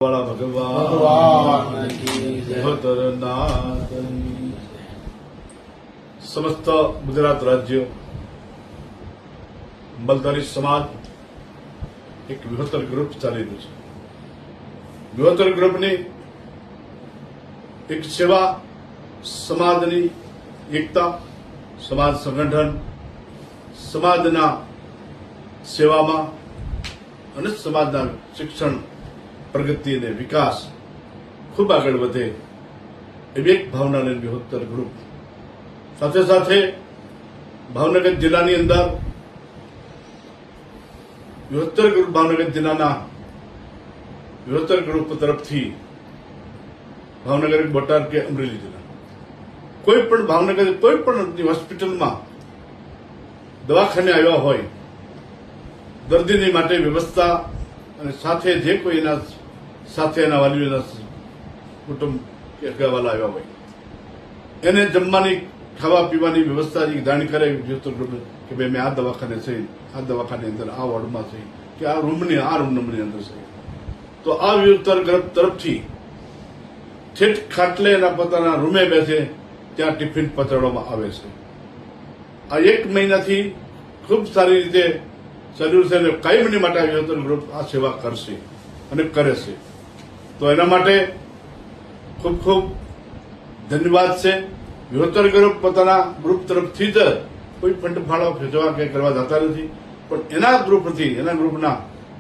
વાળા ભગવાન સમસ્ત ગુજરાત રાજ્ય મલધારી સમાજ એક વિહોતર ગ્રુપ ચાલી રહ્યું છે. વિહોતર ગ્રુપની એક સેવા, સમાજની એકતા, સમાજ સંગઠન, સમાજના સેવામાં અને સમાજના શિક્ષણ, પ્રગતિ અને વિકાસ ખૂબ આગળ વધે એવી એક ભાવના લઈને વિહોતર ગ્રુપ. સાથે સાથે ભાવનગર જિલ્લાની અંદર વિહોતર ગ્રુપ, ભાવનગર જિલ્લાના વિહોતર ગ્રુપ તરફથી ભાવનગર, બોટાદ કે અમરેલી જિલ્લા કોઈ પણ ભાવનગર કોઈ પણ હોસ્પિટલમાં દવાખાને આવ્યા હોય, દર્દીની માટે વ્યવસ્થા અને સાથે જે કોઈ એના સાથે એના વાલીઓના કુટુંબ કે અગાવાલા આવ્યા હોય એને જમવાની, ખાવા પીવાની વ્યવસ્થા જાણ કરે વિહોતર ગ્રુપ કે ભાઈ મેં આ દવાખાને છે, આ દવાખાની અંદર આ વોર્ડમાં છે કે આ રૂમ નંબરની અંદર છે. તો આ વિહોતર ગ્રુપ તરફથી ઠેઠ ખાટલે એના પોતાના રૂમે બેસે ત્યાં ટિફિન પહોંચાડવામાં આવે છે. આ એક મહિનાથી ખૂબ સારી રીતે ચાલ્યું છે અને કાયમની માટે આ વિહોતર ગ્રુપ આ સેવા કરશે અને કરે છે. તો એના માટે ખૂબ ખૂબ ધન્યવાદ છે. વિહોતર ગ્રુપ પોતાના ગ્રુપ તરફથી જ કોઈ ફંડ ફાળો ખેંચવા કે કરવા જતા નથી, પણ એના ગ્રુપથી, એના ગ્રુપના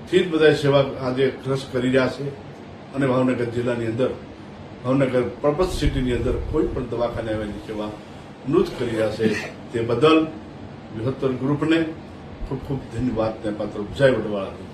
થી જ બધા સેવા આજે ખર્ચ કરી રહ્યા છે. અને ભાવનગર જિલ્લાની અંદર, ભાવનગર પર્પઝ સિટીની અંદર કોઈ પણ દવાખાને આવેલી સેવા નું જ કરી રહ્યા છે. તે બદલ વિહોતર ગ્રુપને ખૂબ ખૂબ ધન્યવાદ ને પાત્ર. જય વડવાળા.